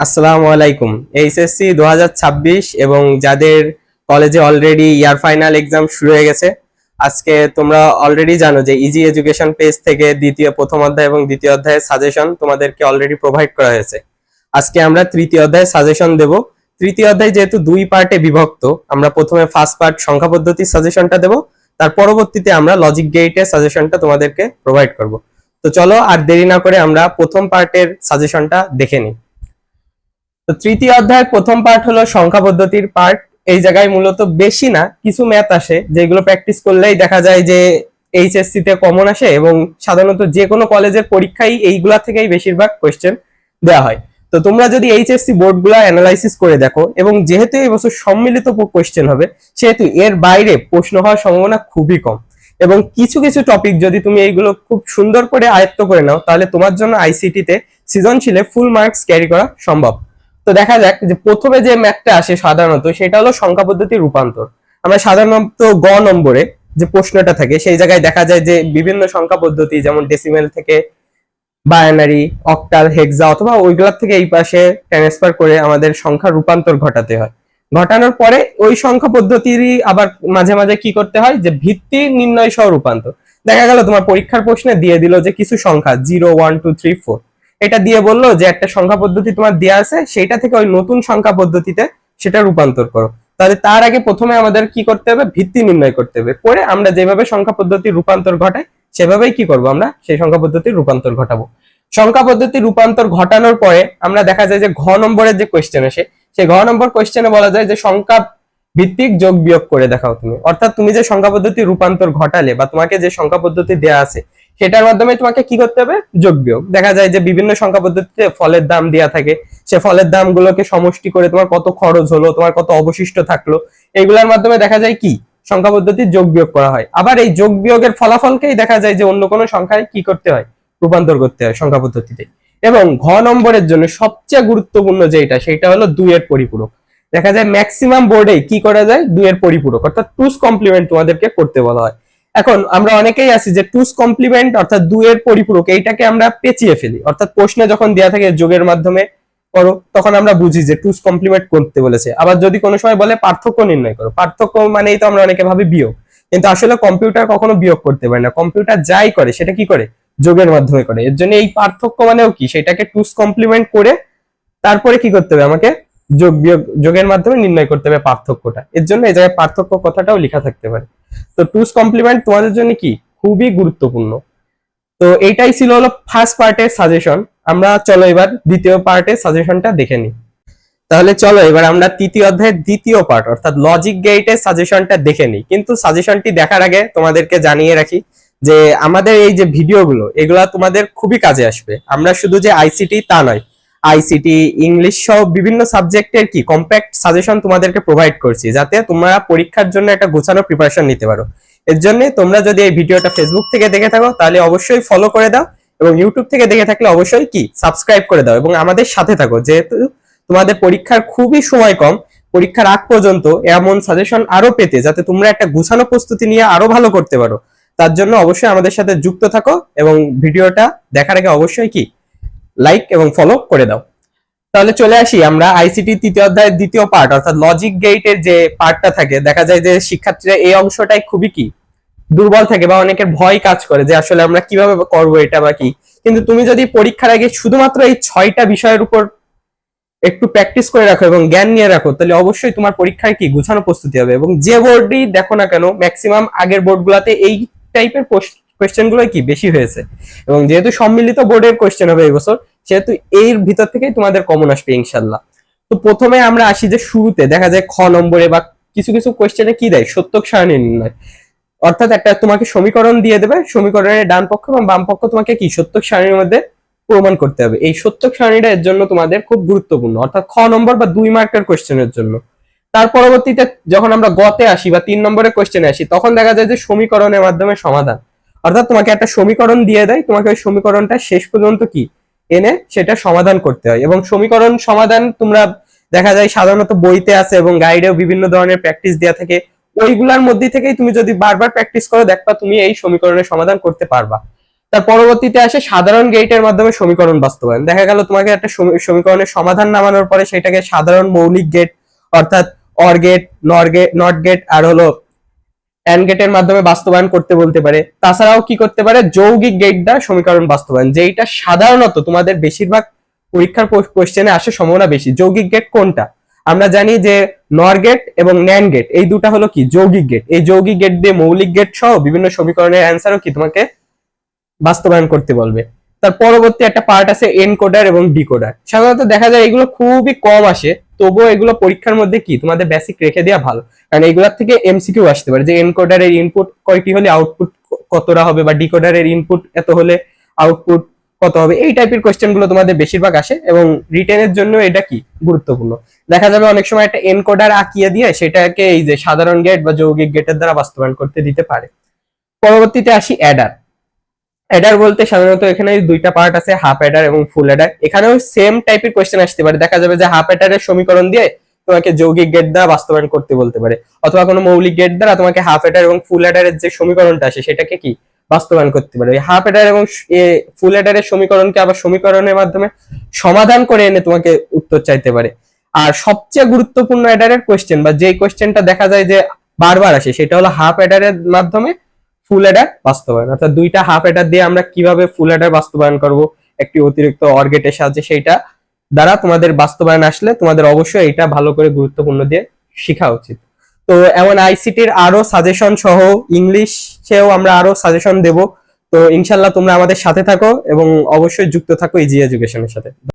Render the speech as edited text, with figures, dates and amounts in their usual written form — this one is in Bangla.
আসসালামু আলাইকুম। এইচএসসি 2026 এবং যাদের কলেজে অলরেডি ইয়ার ফাইনাল এক্সাম শুরু হয়ে গেছে, আজকে তোমরা অলরেডি জানো যে ইজি এডুকেশন পেজ থেকে প্রথম অধ্যায় এবং দ্বিতীয় অধ্যায়ের সাজেশন তোমাদেরকে অলরেডি প্রোভাইড করা হয়েছে। আজকে আমরা তৃতীয় অধ্যায়ের সাজেশন দেব। তৃতীয় অধ্যায় যেহেতু দুই পার্টে বিভক্ত, আমরা প্রথমে ফার্স্ট পার্ট সংখ্যা পদ্ধতির সাজেশনটা দেব, তার পরবর্তীতে আমরা লজিক গেটের সাজেশনটা তোমাদেরকে প্রোভাইড করব। তো চলো আর দেরি না করে আমরা প্রথম পার্টের সাজেশনটা দেখে নিই। তো তৃতীয় অধ্যায়ের প্রথম পার্ট হলো সংখ্যা পদ্ধতির পার্ট। এই জায়গায় মূলত বেশি না কিছু ম্যাথ আসে, যেগুলো প্র্যাকটিস করলেই দেখা যায় যে এইচএসসি তে কমন আসে, এবং সাধারণত যে কোনো কলেজের পরীক্ষায় এইগুলা থেকেই বেশিরভাগ কোয়েশ্চেন দেওয়া হয়। তো তোমরা যদি এইচএসসি বোর্ডগুলো অ্যানালাইসিস করে দেখো, এবং যেহেতু এই বছর সম্মিলিত কোয়েশ্চেন হবে, সেহেতু এর বাইরে প্রশ্ন হওয়ার সম্ভাবনা খুবই কম। এবং কিছু কিছু টপিক যদি তুমি এইগুলো খুব সুন্দর করে আয়ত্ত করে নাও, তাহলে তোমার জন্য আইসিটি তে সৃজনশীলে ফুল মার্কস ক্যারি করা সম্ভব। তো দেখা যাক যে প্রথমে যে ম্যাথটা আসে সাধারণত সেটা হলো সংখ্যা পদ্ধতির রূপান্তর। আমরা সাধারণত গ নম্বরে যে প্রশ্নটা থাকে সেই জায়গায় দেখা যায় যে বিভিন্ন সংখ্যা পদ্ধতি, যেমন ডেসিমেল থেকে বাইনারি, অক্টাল, হেক্সা অথবা ওইগুলোর থেকে এই পাশে ট্রান্সফার করে আমাদের সংখ্যা রূপান্তর ঘটাতে হয়। ঘটানোর পরে ওই সংখ্যা পদ্ধতিরই আবার মাঝে মাঝে কি করতে হয়, যে ভিত্তি নির্ণয় সহ রূপান্তর। দেখা গেল তোমার পরীক্ষার প্রশ্নে দিয়ে দিল যে কিছু সংখ্যা 0, 1, 2, 3, 4, এটা দিয়ে বললো যে একটা সংখ্যা পদ্ধতি তোমার দেওয়া আছে, সেটা থেকে ওই নতুন সংখ্যা পদ্ধতিতে সেটা রূপান্তর করো। তাহলে তার আগে প্রথমে আমাদের কি করতে হবে, ভিত্তি নির্ণয় করতে হবে। পরে আমরা যেভাবে সংখ্যা পদ্ধতির রূপান্তর ঘটাই সেভাবেই কি করব, আমরা সেই সংখ্যা পদ্ধতির রূপান্তর ঘটাবো। সংখ্যা পদ্ধতির রূপান্তর ঘটানোর পরে আমরা দেখা যায় যে ঘ নম্বরের যে কোয়েশ্চেন আসে, সেই ঘ নম্বর কোয়েশ্চেনে বলা যায় যে সংখ্যা ভিত্তিক যোগ বিয়োগ করে দেখাও তুমি। অর্থাৎ তুমি যে সংখ্যা পদ্ধতির রূপান্তর ঘটালে বা তোমাকে যে সংখ্যা পদ্ধতি দেওয়া আছে সেটার মাধ্যমে তোমাকে কি করতে হবে, যোগ বিয়োগ। দেখা যায় যে বিভিন্ন সংখ্যা পদ্ধতিতে ফলের দাম দেওয়া থাকে, সে ফলের দামগুলোকে সমষ্টি করে তোমার কত খরচ হলো, তোমার কত অবশিষ্ট থাকলো, এগুলোর মাধ্যমে দেখা যায় কি সংখ্যা পদ্ধতির যোগ বিয়োগ করা হয়। আবার এই যোগ বিয়োগের ফলাফলকেই দেখা যায় যে অন্য কোনো সংখ্যায় কি করতে হয়, রূপান্তর করতে হয় সংখ্যা পদ্ধতিতে। এবং ঘ নম্বরের জন্য সবচেয়ে গুরুত্বপূর্ণ যেটা, সেটা হলো 2 এর পরিপূরক। দেখা যায় ম্যাক্সিমাম বোর্ডে কি করা যায়, 2 এর পরিপূরক অর্থাৎ টুস কমপ্লিমেন্ট তোমাদেরকে করতে বলা হয়। এখন আমরা অনেকেই আছি যে টুস কমপ্লিমেন্ট অর্থাৎ 2 এর পরিপূরক এইটাকে আমরা পেঁচিয়ে ফেলি। অর্থাৎ প্রশ্নে যখন দেয়া থাকে যোগের মাধ্যমে করো, তখন আমরা বুঝি যে টুস কমপ্লিমেন্ট করতে বলেছে। আবার যদি কোনো সময় বলে পার্থক্য নির্ণয় করো, পার্থক্য মানেই তো আমরা অনেকে ভাবি বিয়োগ, কিন্তু আসলে কম্পিউটার কখনো বিয়োগ করতে পারে না। কম্পিউটার যাই করে সেটা কি করে, যোগের মাধ্যমে করে। এর জন্য এই পার্থক্য মানেও কি, সেটাকে টুস কমপ্লিমেন্ট করে তারপরে কি করতে হবে, আমাকে যোগ বিয়োগ যোগের মাধ্যমে নির্ণয় করতে হবে পার্থক্যটা। এর জন্য এই জায়গায় পার্থক্য কথাটাও লেখা থাকতে পারে। তো টুস কমপ্লিমেন্ট তোমাদের জন্য কি খুবই গুরুত্বপূর্ণ। তো এইটাই ছিল হলো ফার্স্ট পার্টের সাজেশন। আমরা চলো এবার দ্বিতীয় পার্টের সাজেশনটা দেখে নিই। তাহলে চলো এবার আমরা তৃতীয় অধ্যায়ের দ্বিতীয় পার্ট অর্থাৎ লজিক গেটের সাজেশনটা দেখে নিই। কিন্তু সাজেশনটি দেখার আগে তোমাদেরকে জানিয়ে রাখি যে আমাদের এই যে ভিডিওগুলো, এগুলা তোমাদের খুবই কাজে আসবে। আমরা শুধু যে আইসিটি তা নয়, আইসিটি, ইংলিশ সহ বিভিন্ন সাবজেক্টের কি কম্প্যাক্ট সাজেশন তোমাদেরকে প্রোভাইড করছি, যাতে তোমরা পরীক্ষার জন্য একটা গোছানো প্রিপারেশন নিতে পারো। এর জন্য তোমরা যদি এই ভিডিওটা ফেসবুক থেকে দেখে থাকো তাহলে অবশ্যই ফলো করে দাও, এবং ইউটিউব থেকে দেখে থাকলে অবশ্যই কি সাবস্ক্রাইব করে দাও এবং আমাদের সাথে থাকো। যেহেতু তোমাদের পরীক্ষার খুবই সময় কম, পরীক্ষার আগ পর্যন্ত এমন সাজেশন আরো পেতে, যাতে তোমরা একটা গুছানো প্রস্তুতি নিয়ে আরো ভালো করতে পারো, তার জন্য অবশ্যই আমাদের সাথে যুক্ত থাকো এবং ভিডিওটা দেখার আগে অবশ্যই কি লাইক এবং ফলো করে দাও। তাহলে চলে আসি আমরা আইসিটি তৃতীয় অধ্যায়ের দ্বিতীয় পার্ট অর্থাৎ লজিক গেটের যে পার্টটা থাকে। দেখা যায় যে শিক্ষার্থীরা এই অংশটাই খুবই কি দুর্বল থাকে, বা অনেকের ভয় কাজ করে যে আসলে আমরা কিভাবে করবো এটা বা কি। কিন্তু তুমি যদি পরীক্ষার আগে শুধুমাত্র এই 6টা বিষয়ের উপর একটু প্র্যাকটিস করে রাখো এবং জ্ঞান নিয়ে রাখো, তাহলে অবশ্যই তোমার পরীক্ষায় কি গুছানো প্রস্তুতি হবে। এবং যে বোর্ডই দেখো না কেন, ম্যাক্সিমাম আগের বোর্ডগুলোতে এই টাইপের কোয়েশ্চেন গুলো কি বেশি হয়েছে, এবং যেহেতু সম্মিলিত বোর্ডের কোয়েশ্চেন হবে এই বছর, সেহেতু এর ভিতর থেকেই তোমাদের কমন আসবে ইনশাল্লাহ। তো প্রথমে আমরা আসি যে শুরুতে দেখা যায় খ নম্বরে বা কিছু কিছু কোয়েশ্চেনে কি দেয়, সত্যক সারণী নির্ণয়। অর্থাৎ একটা তোমাকে সমীকরণ দিয়ে দেবে, সমীকরণের ডান পক্ষ এবং বাম পক্ষ তোমাকে কি সত্যক সারণীর মধ্যে প্রমাণ করতে হবে। এই সত্যক সারণীটা এর জন্য তোমাদের খুব গুরুত্বপূর্ণ, অর্থাৎ খ নম্বর বা 2 মার্কের কোয়েশ্চেনের জন্য। তার পরবর্তীতে যখন আমরা গতে আসি বা 3 নম্বরের কোয়েশ্চেনে আসি, তখন দেখা যায় যে সমীকরণের মাধ্যমে সমাধান। অর্থাৎ তোমাকে একটা সমীকরণ দিয়ে দেয়, তোমাকে ওই সমীকরণটা শেষ পর্যন্ত কি এনে সেটা সমাধান করতে হয়। এবং সমীকরণ সমাধান তোমরা দেখা যায় সাধারণত বইতে আছে এবং গাইডেও বিভিন্ন ধরনের প্র্যাকটিস দেওয়া থাকে। ওইগুলোর মধ্যে থেকেই তুমি যদি বারবার প্র্যাকটিস করো, দেখবা তুমি এই সমীকরণের সমাধান করতে পারবা। তার পরবর্তীতে আসে সাধারণ গেটের মাধ্যমে সমীকরণ বাস্তবায়ন। দেখা গেল তোমাকে একটা সমীকরণের সমাধান নামানোর পরে সেটাকে সাধারণ মৌলিক গেট অর্থাৎ অর গেট, নট গেট আর হলো অ্যান্ড গেটের মাধ্যমে বাস্তবায়ন করতে বলতে পারে। তাছাড়াও কি করতে পারে, যৌগিক গেট দ্বারা সমীকরণ বাস্তবায়ন, যেটা সাধারণত তোমাদের বেশিরভাগ পরীক্ষার কোশ্চেনে আসে সম্ভাবনা বেশি। যৌগিক গেট কোনটা? আমরা জানি যে নর গেট এবং ন্যান্ড গেট এই দুটা হলো কি যৌগিক গেট। এই যৌগিক গেট দিয়ে মৌলিক গেট সহ বিভিন্ন সমীকরণের অ্যান্সারও কি তোমাকে বাস্তবায়ন করতে বলবে। তার পরবর্তী একটা পার্ট আছে এনকোডার এবং ডিকোডার। সাধারণত দেখা যায় এগুলো খুবই কম আসে, তবুও এগুলো পরীক্ষার মধ্যে কি তোমাদের বেসিক রেখে দেওয়া ভালো, কারণ এগুলোর থেকে এমসিকিউ আসতে পারে যে এনকোডারের ইনপুট কয়টি হলে আউটপুট কতটা হবে, বা ডিকোডারের ইনপুট এত হলে আউটপুট কত হবে। এই টাইপের কোশ্চেন গুলো তোমাদের বেশিরভাগ আসে এবং রিটেনের জন্য এটা কি গুরুত্বপূর্ণ। দেখা যাবে অনেক সময় একটা এনকোডার আঁকিয়ে দিয়ে সেটাকে এই যে সাধারণ গেট বা যৌগিক গেটের দ্বারা বাস্তবায়ন করতে দিতে পারে। পরবর্তীতে আসি অ্যাডার। অ্যাডার বলতে সাধারণত এখানে দুইটা পার্ট আছে, হাফ অ্যাডার এবং ফুল অ্যাডার। এখানেও সেম টাইপের কোশ্চেন আসতে পারে। দেখা যাবে যে হাফ অ্যাডারের সমীকরণ দিয়ে তোমাকে যৌগিক গেট দ্বারা বাস্তবায়ন করতে বলতে পারে, অথবা কোনো মৌলিক গেট দ্বারা তোমাকে হাফ অ্যাডার এবং ফুল অ্যাডারের যে সমীকরণটা আসে সেটাকে কি বাস্তবায়ন করতে পারে। হাফ অ্যাডার এবং ফুল অ্যাডারের সমীকরণকে আবার সমীকরণের মাধ্যমে সমাধান করে এনে তোমাকে উত্তর চাইতে পারে। আর সবচেয়ে গুরুত্বপূর্ণ অ্যাডারের কোশ্চেন বা যে কোশ্চেনটা দেখা যায় যে বারবার আসে সেটা হলো হাফ অ্যাডারের মাধ্যমে ফুল অ্যাডার বাস্তবায়ন। অর্থাৎ দুইটা হাফ অ্যাডার দিয়ে আমরা কিভাবে ফুল অ্যাডার বাস্তবায়ন করব একটি অতিরিক্ত অর গেটের সাহায্যে, সেইটা দ্বারা তোমাদের বাস্তবায়ন আসলে তোমাদের অবশ্যই এটা ভালো করে গুরুত্বপূর্ণ দিয়ে শেখা উচিত। তো এমন আইসিটির আরো সাজেশন সহ ইংলিশেও আমরা আরো সাজেশন দেব। তো ইনশাল্লাহ তোমরা আমাদের সাথে থাকো এবং অবশ্যই যুক্ত থাকো ইজি এডুকেশনের সাথে।